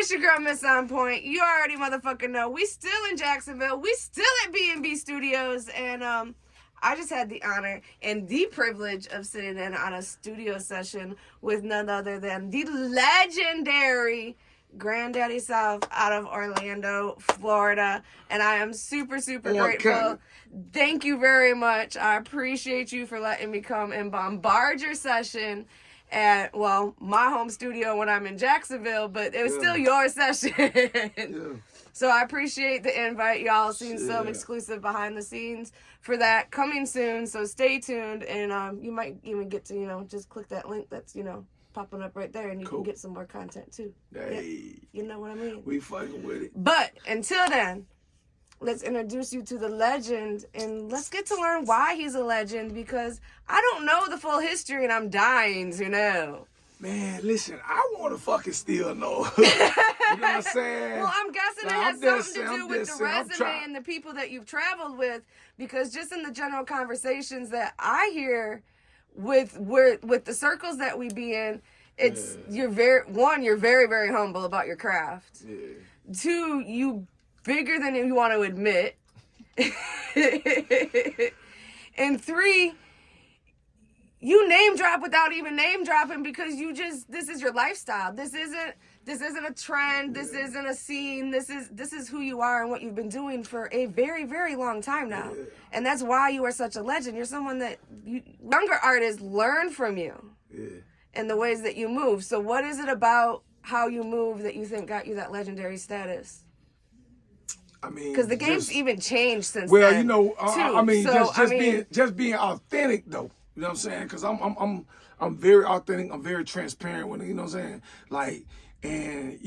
This your girl, MzOnPoint. You already motherfucking know. We still in Jacksonville. We still at B&B Studios. And I just had the honor and the privilege of sitting in on a studio session with none other than the legendary Grandaddy Souf out of Orlando, Florida. And I am super, super grateful. Thank you very much. I appreciate you for letting me come and bombard your session at, well, my home studio when I'm in Jacksonville, but it was still your session. So I appreciate the invite. Y'all seen some exclusive behind the scenes for that coming soon. So stay tuned, and you might even get to, just click that link that's, popping up right there, and you can get some more content too. Hey. You know what I mean? We fucking with it. But until then, let's introduce you to the legend, and let's get to learn why he's a legend, because I don't know the full history, and I'm dying to know. Man, listen, I want to fucking still know. You know what I'm saying? Well, I'm guessing it has something to do with the resume and the people that you've traveled with, because just in the general conversations that I hear with the circles that we be in, it's you're very very humble about your craft. Yeah. 2, you bigger than you want to admit. And 3, you name drop without even name dropping, because this is your lifestyle. This isn't a trend. This isn't a scene. This is who you are and what you've been doing for a very, very long time now. Yeah. And that's why you are such a legend. You're someone that younger artists learn from you. Yeah. And the ways that you move. So what is it about how you move that you think got you that legendary status? I mean, because the game's even changed since then. Well, I mean, just being authentic though. You know what I'm saying? Because I'm very authentic. I'm very transparent with it. You know what I'm saying? Like, and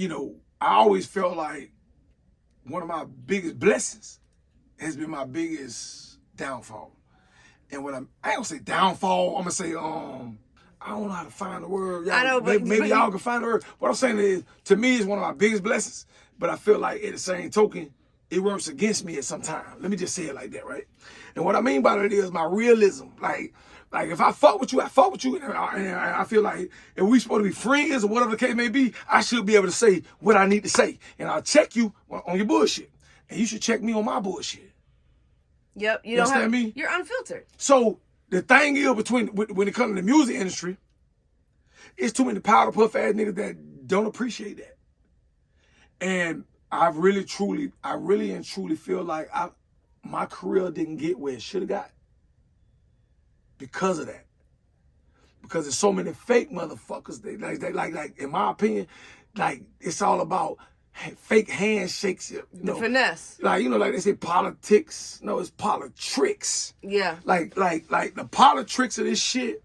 I always felt like one of my biggest blessings has been my biggest downfall. And I ain't gonna say downfall. I'm gonna say I don't know how to find the word. I know, but maybe y'all can find the word. What I'm saying is, to me, it's one of my biggest blessings. But I feel like at the same token, it works against me at some time. Let me just say it like that, right? And what I mean by that is my realism. Like if I fuck with you, I fuck with you. And I feel like if we supposed to be friends or whatever the case may be, I should be able to say what I need to say. And I'll check you on your bullshit. And you should check me on my bullshit. Yep. You understand me? You're unfiltered. So the thing is when it comes to the music industry, it's too many powder puff ass niggas that don't appreciate that. And I really and truly feel like my career didn't get where it should have got because of that. Because there's so many fake motherfuckers. They like in my opinion, like it's all about fake handshakes. The finesse. Like they say politics. No, it's politics. Yeah. Like the politics of this shit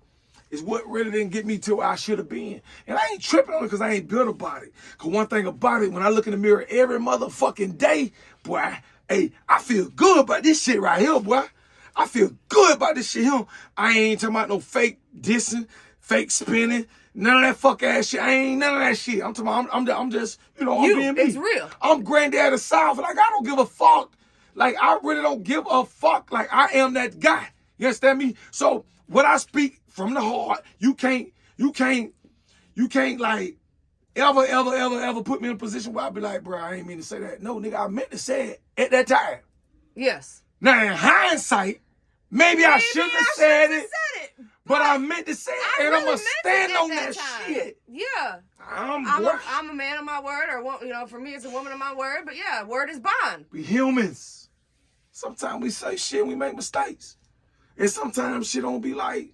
is what really didn't get me to where I should have been. And I ain't tripping on it because I ain't built about it. Because one thing about it, when I look in the mirror every motherfucking day, boy, I feel good about this shit right here, boy. I feel good about this shit here. I ain't talking about no fake dissing, fake spinning, none of that fuck ass shit. I ain't none of that shit. I'm talking about, I'm just, I'm being me. It's real. I'm Grandaddy Souf. Like, I don't give a fuck. Like, I really don't give a fuck. Like, I am that guy. You understand me? So, what I speak from the heart, you can't like ever put me in a position where I be like, bro, I ain't mean to say that. No, nigga, I meant to say it at that time. Yes. Now in hindsight, maybe I shouldn't have said it, but I meant to say it, and I'm gonna stand on that shit. Yeah. I'm a man of my word, or for me, it's a woman of my word. But yeah, word is bond. We humans. Sometimes we say shit, and we make mistakes. And sometimes shit don't be like,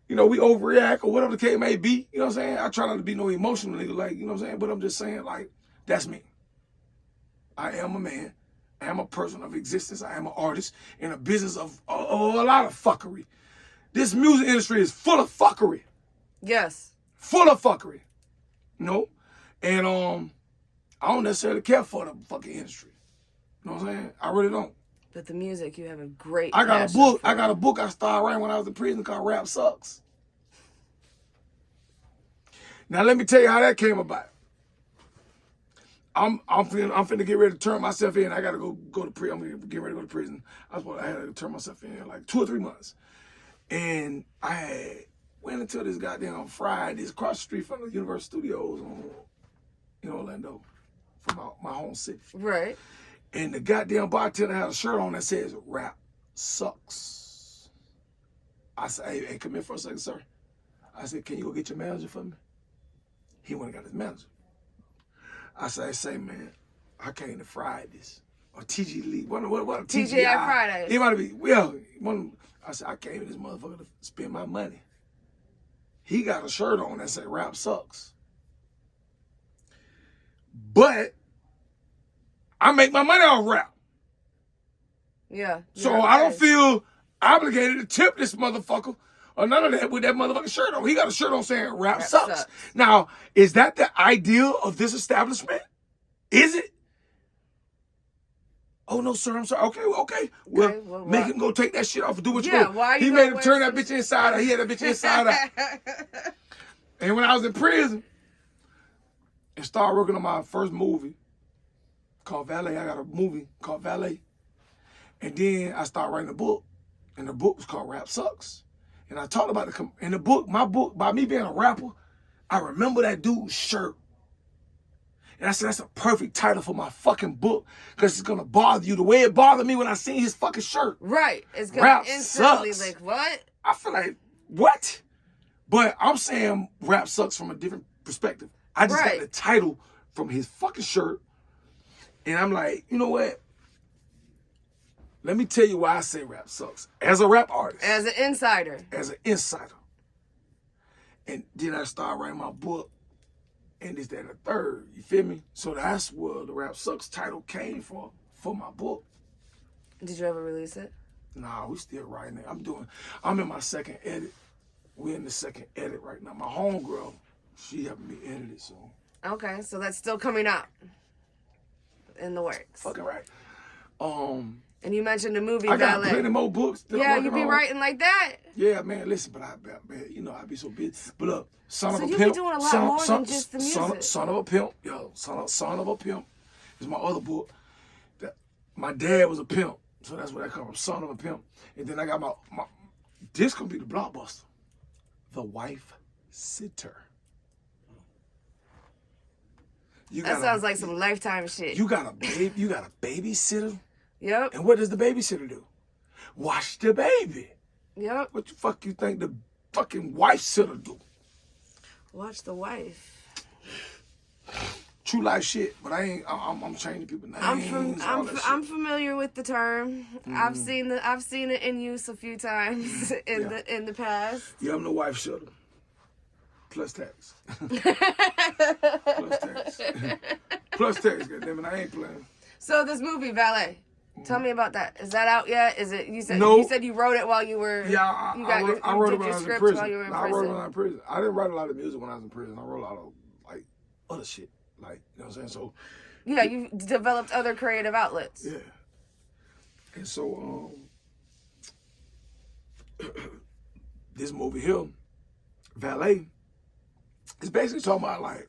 we overreact or whatever the case may be. You know what I'm saying? I try not to be no emotional nigga, like, you know what I'm saying? But I'm just saying, like, that's me. I am a man. I am a person of existence. I am an artist in a business of a lot of fuckery. This music industry is full of fuckery. Yes. Full of fuckery. And I don't necessarily care for the fucking industry. You know what I'm saying? I really don't. But the music, you have a great I got a book I started writing when I was in prison called Rap Sucks. Now let me tell you how that came about. I'm finna get ready to turn myself in. I gotta go to prison. I'm getting ready to go to prison. I had to turn myself in like 2 or 3 months. And went into this goddamn Fridays across the street from the Universal Studios on Orlando, from my home city. Right. And the goddamn bartender had a shirt on that says, "Rap sucks." I said, hey, come here for a second, sir. I said, can you go get your manager for me? He went and got his manager. I said, say, man, I came to Fridays. Or TG Lee. What TGI Fridays. He might be, well, I said, I came to this motherfucker to spend my money. He got a shirt on that said, "Rap sucks." But I make my money off rap. Yeah. So I don't feel obligated to tip this motherfucker or none of that with that motherfucking shirt on. He got a shirt on saying rap sucks. Now, is that the ideal of this establishment? Is it? Oh, no, sir, I'm sorry. Okay. Well, make him go take that shit off and do what you want. Why he made him turn that bitch inside out. He had that bitch inside out. And when I was in prison and started working on my first movie called Valet, I got a movie called Valet. And then I started writing a book. And the book was called Rap Sucks. And I talked about in the book, my book, by me being a rapper, I remember that dude's shirt. And I said, that's a perfect title for my fucking book because it's going to bother you the way it bothered me when I seen his fucking shirt. Right. It's going to instantly sucks. like, what? I feel like, what? But I'm saying rap sucks from a different perspective. I just got the title from his fucking shirt. And I'm like, you know what? Let me tell you why I say rap sucks. As a rap artist. As an insider. As an insider. And then I started writing my book. And this, that, and the third. You feel me? So that's where the Rap Sucks title came from for my book. Did you ever release it? Nah, we still writing it. I'm in my second edit. We're in the second edit right now. My homegirl, she helping me edit it, so. Okay, so that's still coming out in the works. Fucking right. And you mentioned the movie I got Valet. plenty more books. Yeah, you be writing like that. Yeah, man. Listen, but I be so busy. But look, Son of a Pimp. So you be doing a lot more than just the music. Son of a Pimp, Son of a Pimp is my other book. My dad was a pimp, so that's where that comes from. Son of a Pimp. And then I got my this gonna be the blockbuster, The Wife Sitter. That sounds like some Lifetime shit. You got a babysitter. Yep. And what does the babysitter do? Watch the baby. Yep. What the fuck you think the fucking wife sitter do? Watch the wife. True life shit, but I'm changing people's names. I'm familiar with the term. Mm-hmm. I've seen it in use a few times in the past. Yeah, I'm the wife sitter. Plus tax. Plus tax, goddammit, I ain't playing. So this movie, Valet. Tell me about that. Is that out yet? Is it? You said you wrote it while you were. Yeah, I wrote it when I was in prison. While you were in prison. I wrote it when I was in prison. I didn't write a lot of music when I was in prison. I wrote a lot of like other shit, like you know what I'm saying. So yeah, you developed other creative outlets. Yeah, and so this movie here, Valet, is basically talking about like.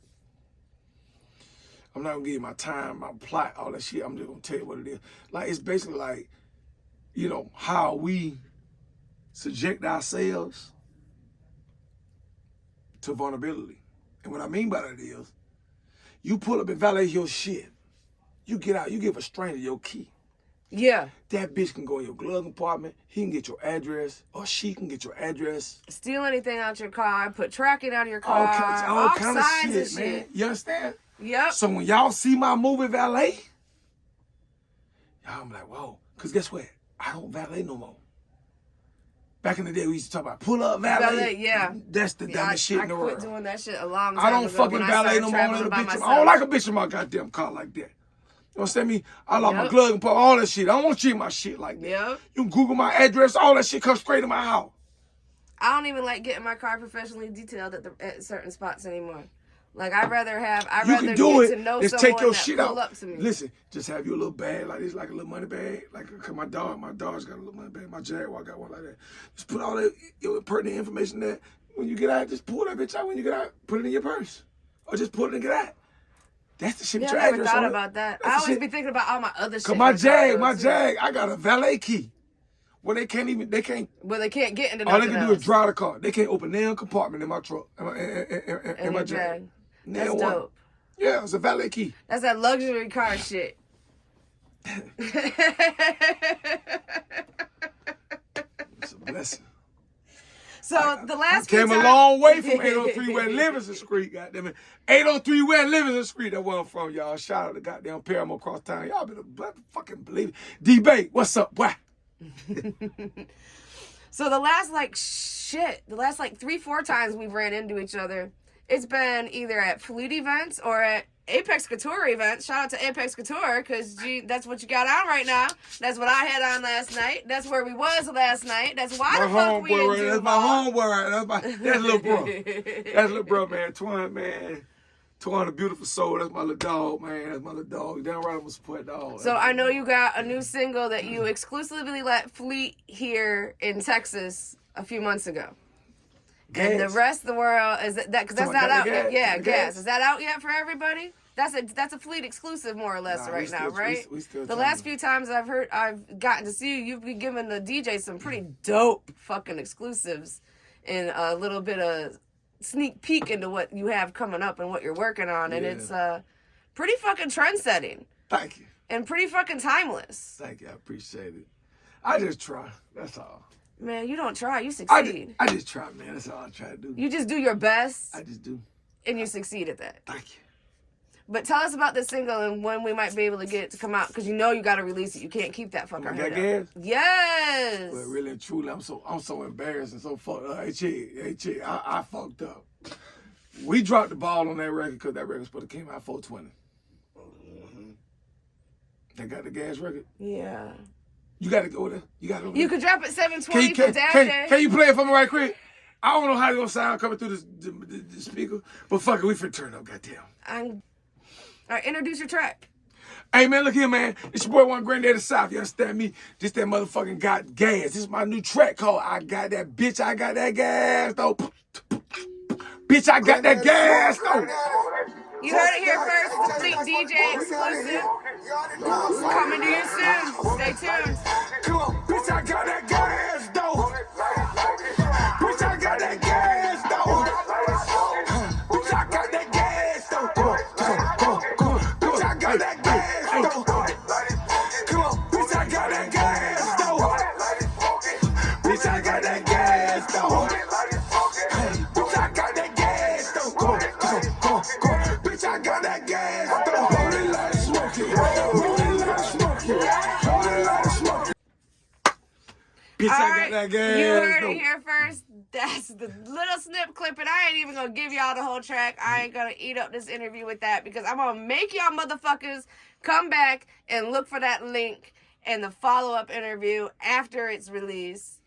I'm not gonna give you my time, my plot, all that shit. I'm just gonna tell you what it is. Like, it's basically like, you know, how we subject ourselves to vulnerability. And what I mean by that is, you pull up and valet your shit. You get out, you give a stranger your key. Yeah. That bitch can go in your glove compartment, he can get your address, or she can get your address. Steal anything out your car, put tracking out of your car. All kinds of shit, man. You understand? Yep. So when y'all see my movie Valet, y'all be like, whoa. Because guess what? I don't valet no more. Back in the day, we used to talk about pull up valet. Yeah. That's the dumbest shit in the world. I quit doing that shit a long time I don't ago fucking valet no more. I don't like a bitch in my goddamn car like that. You understand me? I like my glove and put all that shit. I don't want you in my shit like that. Yep. You can Google my address, all that shit comes straight to my house. I don't even like getting my car professionally detailed at certain spots anymore. Like, I'd rather get to know just someone take your that shit pull out. up to me. Listen, just have your little bag like this, like a little money bag. Like, cause my dog's got a little money bag. My Jaguar got one like that. Just put all that your pertinent information there. When you get out, just pull that bitch out. When you get out, put it in your purse. Or just pull it and get out. That's the shit with your address. I never thought about that. I always be thinking about all my other shit. Cause my Jag, I got a valet key. Well, they can't get into all they can do is drive the car. They can't open their compartment in my truck. In my Jag. That's dope. Yeah, it's a valet key. That's that luxury car shit. It's a blessing. So the last came few a long way from 803 West Livingston Street, goddamn it. 803 West Livingston Street, that where I'm from, y'all. Shout out to goddamn Paramount across town. Y'all better fucking believe it. D-Bay, what's up, boy? So the last, like, 3-4 times we've ran into each other, it's been either at flute events or at Apex Couture events. Shout out to Apex Couture, because that's what you got on right now. That's what I had on last night. That's where we was last night. That's why the fuck we in Duval. That's my homeboy right there. That's little bro. That's little bro, man. Twine, man. Twine, a beautiful soul. That's my little dog, man. That's my little dog. Down right, I'm a support dog. So I know you got a new single that you exclusively let Fleet hear in Texas a few months ago. Gas. And the rest of the world is that because that's not out yet. Yeah, Gas. Is that out yet for everybody? That's a Fleet exclusive more or less right now, right? We still the last few times I've gotten to see you, you've been giving the DJ some pretty dope fucking exclusives and a little bit of sneak peek into what you have coming up and what you're working on, and it's pretty fucking trend setting. Thank you. And pretty fucking timeless. Thank you, I appreciate it. I just try. That's all. Man, you don't try, you succeed. I just try, man. That's all I try to do. You just do your best. I just do. And you succeed at that. Thank you. But tell us about this single and when we might be able to get it to come out, because you know you got to release it. You can't keep that fucker. Got gas? Yes. Well, really and truly, I'm so embarrassed and so fucked up. Hey, chick, I fucked up. We dropped the ball on that record because that record supposed to came out 420. They got the gas record? Yeah. You got to go there. You could drop it 720 for Dad Day. Can you play it for me right quick? I don't know how it's going to sound coming through the speaker, but fuck it, we finna turn up, goddamn. All right, introduce your track. Hey, man, look here, man. It's your boy, Grandaddy Souf. You understand me? Just that motherfucking got gas. This is my new track called I Got That Bitch, I Got That Gas, though. Bitch, I got that gas, though. You heard it here first. The Fleet DJ exclusive. Coming to you soon. Stay tuned. Come on, bitch, I got that gas, though. Bitch, I got that gas, though. Bitch, I got that gas, though. Come on. Bitch, I got that gas, though. Come on, bitch, I got that gas, though. Bitch, I got that gas, though. Bitch, I got that gas, though. Come on. Bitch, I got that gas, though. Rolling like smoking. Rolling like smoking. Rolling like smoking. Bitch, I got that gas, you heard though. it here first. That's the little snip clip, and I ain't even gonna give y'all the whole track. I ain't gonna eat up this interview with that because I'm gonna make y'all motherfuckers come back and look for that link and the follow-up interview after it's released.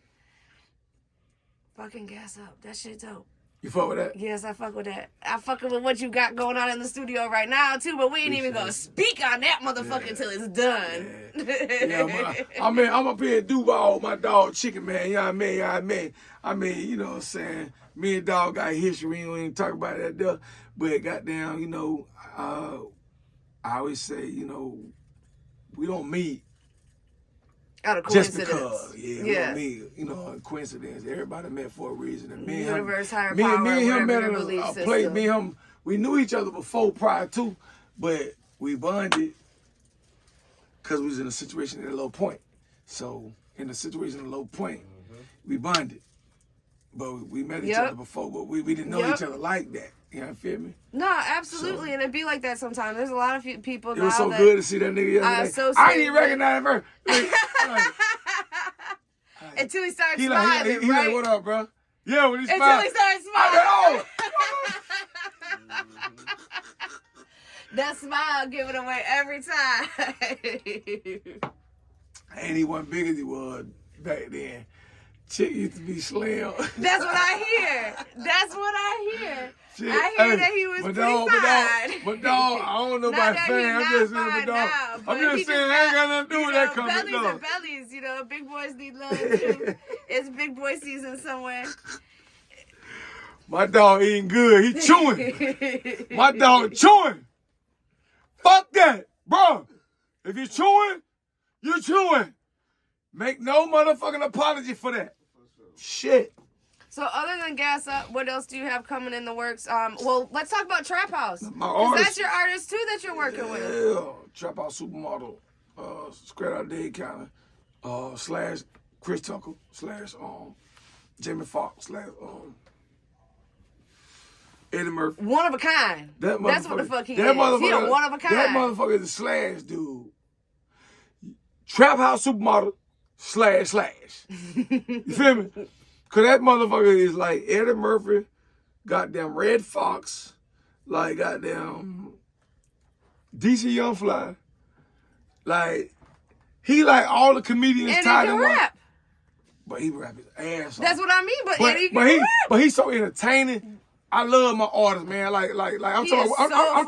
Fucking gas up. That shit dope. You fuck with that? Yes, I fuck with that. I fucking with what you got going on in the studio right now, too, but we ain't even gonna speak on that motherfucker until it's done. I'm up here in Duval with my dog Chicken, man. You know what I mean? You know what I'm saying? Me and dog got history. We ain't even talk about that there. But goddamn, you know, I always say, you know, we don't meet out of just coincidence. because, we don't meet, you know, coincidence. Everybody met for a reason. And me and Universe, him, higher me power, and him met whatever in your belief a system. place. Me and him, we knew each other before, prior to, but we bonded because we was in a situation at a low point. So in a situation at a low point, we bonded. But we met each other before, but we didn't know each other like that. You know, feel me? No, absolutely, and it be like that sometimes. There's a lot of people now. It was so good to see that nigga yesterday. I didn't even recognize him first. Until he started He smiling, he right? like, what up, bro? Yeah, when he smiled. Until he started smiling. That smile giving away every time. And he wasn't big as he was back then. Chick used to be slim. That's what I hear. Shit. I hear that he was pretty fine. But dog, I don't know about fame. I'm just saying, dog. I'm just saying, I ain't got nothing to do with that comment, bellies are bellies, you know. Big boys need love, too. It's big boy season somewhere. My dog eating good. He chewing. My dog chewing. Fuck that. Bro, if you chewing, you chewing. Make no motherfucking apology for that. Shit. So other than Gas Up, what else do you have coming in the works? Well, let's talk about Trap House. My Because artist, that's your artist too that you're working with. yeah, Trap House Supermodel, straight out of Dade County, slash Chris Tucker, slash Jamie Foxx, slash Eddie Murphy. One of a kind. That's what the fuck he is. He a one of a kind. That motherfucker is a slash dude. Trap House Supermodel, slash. You feel me? Cause that motherfucker is like Eddie Murphy, goddamn Red Fox, like goddamn DC Young Fly. Like, he like all the comedians And tied he in can one. rap. But he rap his ass off. That's what I mean, but Eddie can rap. But he's so entertaining. I love my artist, man. Like I'm talking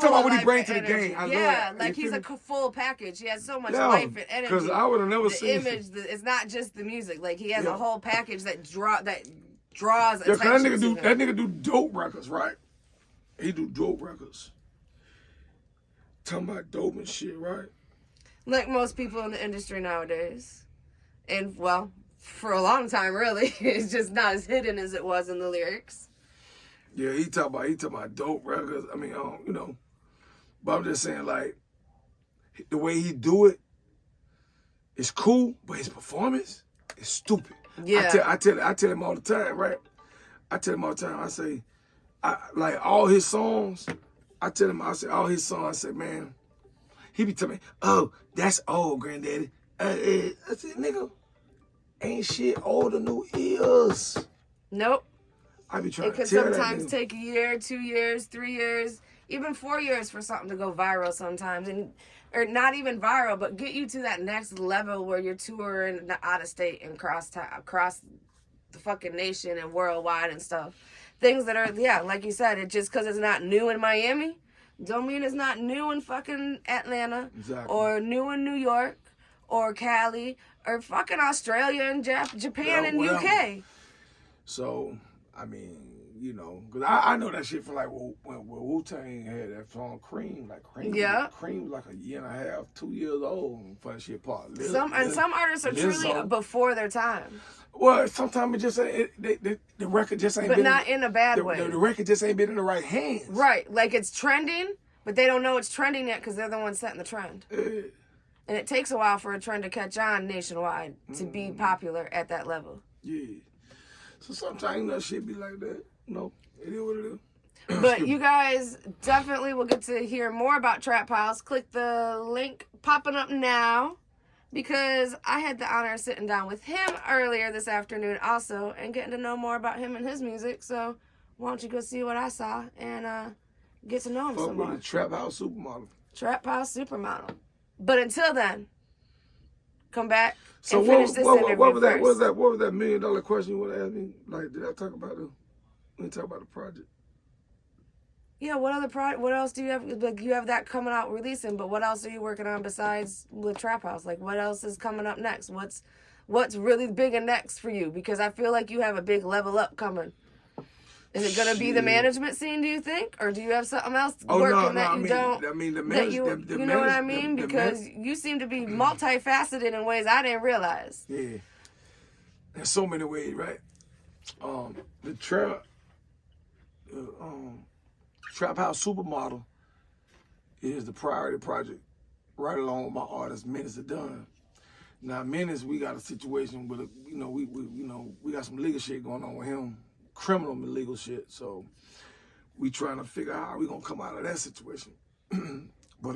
about what he brings to the game. I love that. Like he's a full package. He has so much life and energy. Because I would have never seen the image. It's not just the music. Like he has a whole package that draws Yeah, attention. That nigga do dope records, right? He do dope records. Talking about dope and shit, right? Like most people in the industry nowadays, and well, for a long time, really, it's just not as hidden as it was in the lyrics. Yeah, he talk about dope records. I mean, you know, but I'm just saying, like, the way he do it is cool, but his performance is stupid. Yeah, I tell him all the time, right? I tell him all the time. I say, like all his songs. I say, man, he be telling me, oh, that's old, Granddaddy. I said, nigga, ain't shit old or new is. Nope. I be trying to tell that. It can sometimes take a year, 2 years, 3 years, even 4 years for something to go viral sometimes. Or not even viral, but get you to that next level where you're touring out of state and across the fucking nation and worldwide and stuff. Things that are, like you said, it just because it's not new in Miami, don't mean it's not new in fucking Atlanta. Exactly. Or new in New York or Cali or fucking Australia and Japan and UK. So, I mean, you know, because I know that shit from like when Wu-Tang had that song Cream. Like Cream was like a year and a half, 2 years old for that shit part. Some artists are truly before their time. Well, sometimes it just the record just ain't but been... not in a bad way. The record just ain't been in the right hands. Right. Like it's trending, but they don't know it's trending yet because they're the ones setting the trend. And it takes a while for a trend to catch on nationwide to be popular at that level. Yeah. So sometimes that shit be like that. No, it is what it is. But you guys definitely will get to hear more about Trap House. Click the link popping up now because I had the honor of sitting down with him earlier this afternoon also and getting to know more about him and his music. So why don't you go see what I saw and get to know him some more. Trap House Supermodel. Trap House Supermodel. But until then, come back and finish this interview first. What was that $1 million question you want to ask me? Like, did I talk about it? Let me talk about the project. Yeah, what else do you have? Like, you have that coming out releasing, but what else are you working on besides with Trap House? Like, what else is coming up next? What's really big and next for you? Because I feel like you have a big level up coming. Is it going to be the management scene, do you think? Or do you have something else working that you don't? I mean, you know what I mean? Because you seem to be multifaceted in ways I didn't realize. Yeah. In so many ways, right? The Trap House Supermodel is the priority project right along with my artist, Menace Dunn. Now, Menace, we got a situation with, we got some legal shit going on with him. Criminal and legal shit, so we trying to figure out how we gonna come out of that situation. But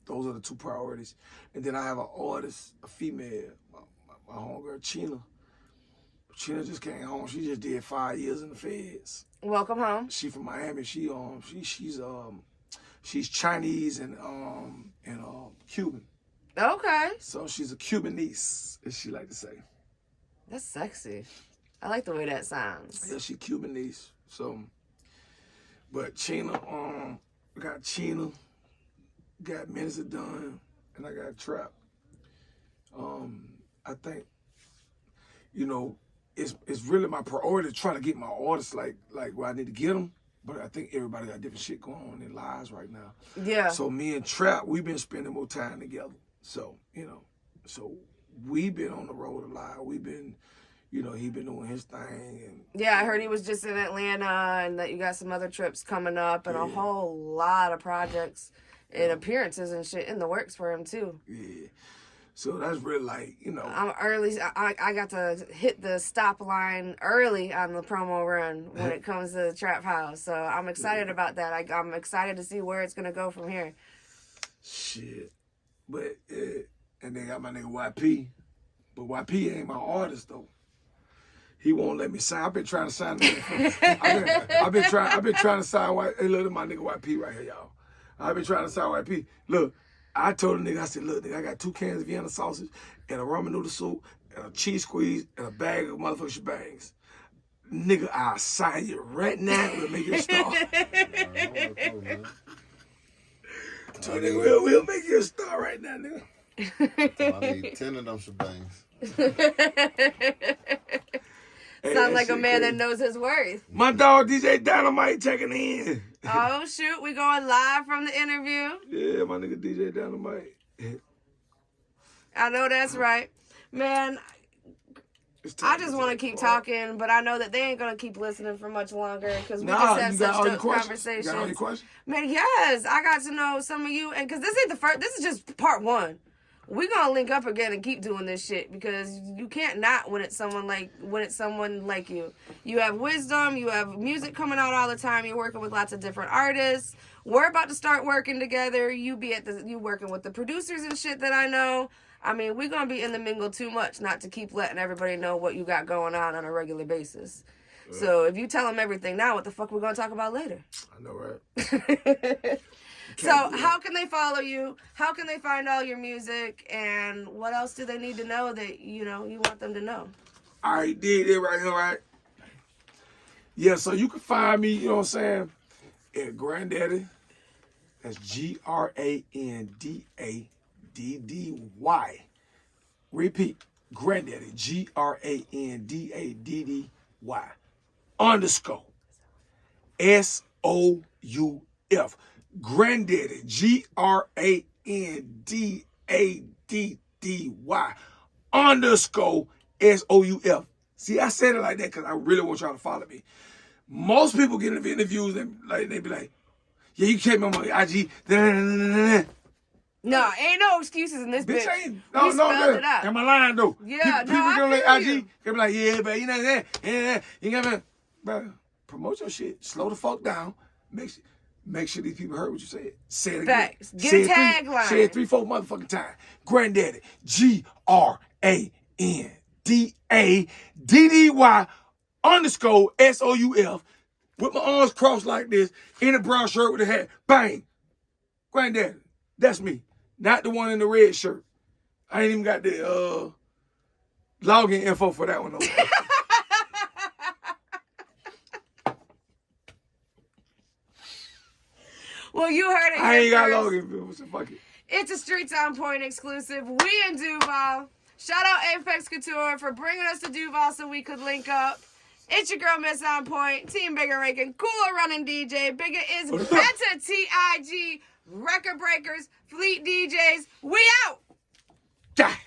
those are the two priorities. And then I have an artist, a female, my homegirl Chena. Chena just came home. She just did 5 years in the feds. Welcome home. She from Miami. She's Chinese and Cuban. Okay. So she's a Cuban niece, as she like to say. That's sexy. I like the way that sounds. Yeah, she Cuban niece. So, but Chena, got Chena, got Menace Dunn, and I got Trap. I think, it's really my priority to try to get my artists like where I need to get them. But I think everybody got different shit going on in their lives right now. Yeah. So me and Trap, we've been spending more time together. So, so we've been on the road a lot. We've been, you know, he been doing his thing. And Yeah, I heard he was just in Atlanta and that you got some other trips coming up and a whole lot of projects and appearances and shit in the works for him, too. Yeah. So that's really like, you know. I'm early. I got to hit the stop line early on the promo run when it comes to the Trap House. So I'm excited about that. I'm excited to see where it's going to go from here. Shit. But, and they got my nigga YP. But YP ain't my artist, though. He won't let me sign. I've been trying to sign him. I've been trying to sign YP. Hey, look at my nigga YP right here, y'all. I've been trying to sign YP. Look. I told the nigga, I said, look, nigga, I got 2 cans of Vienna sausage and a ramen noodle soup and a cheese squeeze and a bag of motherfucking shebangs. Nigga, I'll sign you right now. We'll make you a star. So, nigga, we'll make you a star right now, nigga. So I need 10 of them shebangs. Sound like a man that knows his worth. My dog DJ Dynamite checking in. Oh, shoot. We going live from the interview. Yeah, my nigga DJ Dynamite. I know that's right. Man, I just want to keep talking, but I know that they ain't going to keep listening for much longer because we just had such dope conversations. You got all your questions? Man, yes. I got to know some of you. And because this ain't the first, this is just part 1. We're going to link up again and keep doing this shit because you can't not when it's someone like you. You have wisdom, you have music coming out all the time, you're working with lots of different artists. We're about to start working together. You working with the producers and shit that I know. I mean, we're going to be in the mingle too much not to keep letting everybody know what you got going on a regular basis. Yeah. So if you tell them everything now, what the fuck we going to talk about later? I know, right? So how can they follow you? How can they find all your music? And what else do they need to know that, you know, you want them to know? All right, did it right here, right? Yeah, so you can find me, you know what I'm saying, at Grandaddy. That's GRANDADDY. Repeat, Grandaddy, GRANDADDY _ SOUF. Grandaddy, GRANDADDY _ SOUF. See, I said it like that because I really want y'all to follow me. Most people get into interviews and like they be like, yeah, you can't remember my IG. No, ain't no excuses in this bitch. No, it out. Am I lying though? Yeah, people I go feel like you. IG, they be like, yeah, but you know that, yeah, you gotta, bro, promote your shit. Slow the fuck down. Make sure these people heard what you said. Say it again. Facts. Get a tagline. Say it 3-4 motherfucking times. Grandaddy, GRANDADDY _ SOUF. With my arms crossed like this, in a brown shirt with a hat. Bang. Grandaddy. That's me. Not the one in the red shirt. I ain't even got the login info for that one though. Well, you heard it. I ain't got login info, so fuck it. It's a Streets on Point exclusive. We in Duval. Shout out Apex Couture for bringing us to Duval so we could link up. It's your girl, MzOnPoint, Team Bigger Rankin, Cooler Running DJ. Bigger is better, TIG, Record Breakers, Fleet DJs. We out! Die.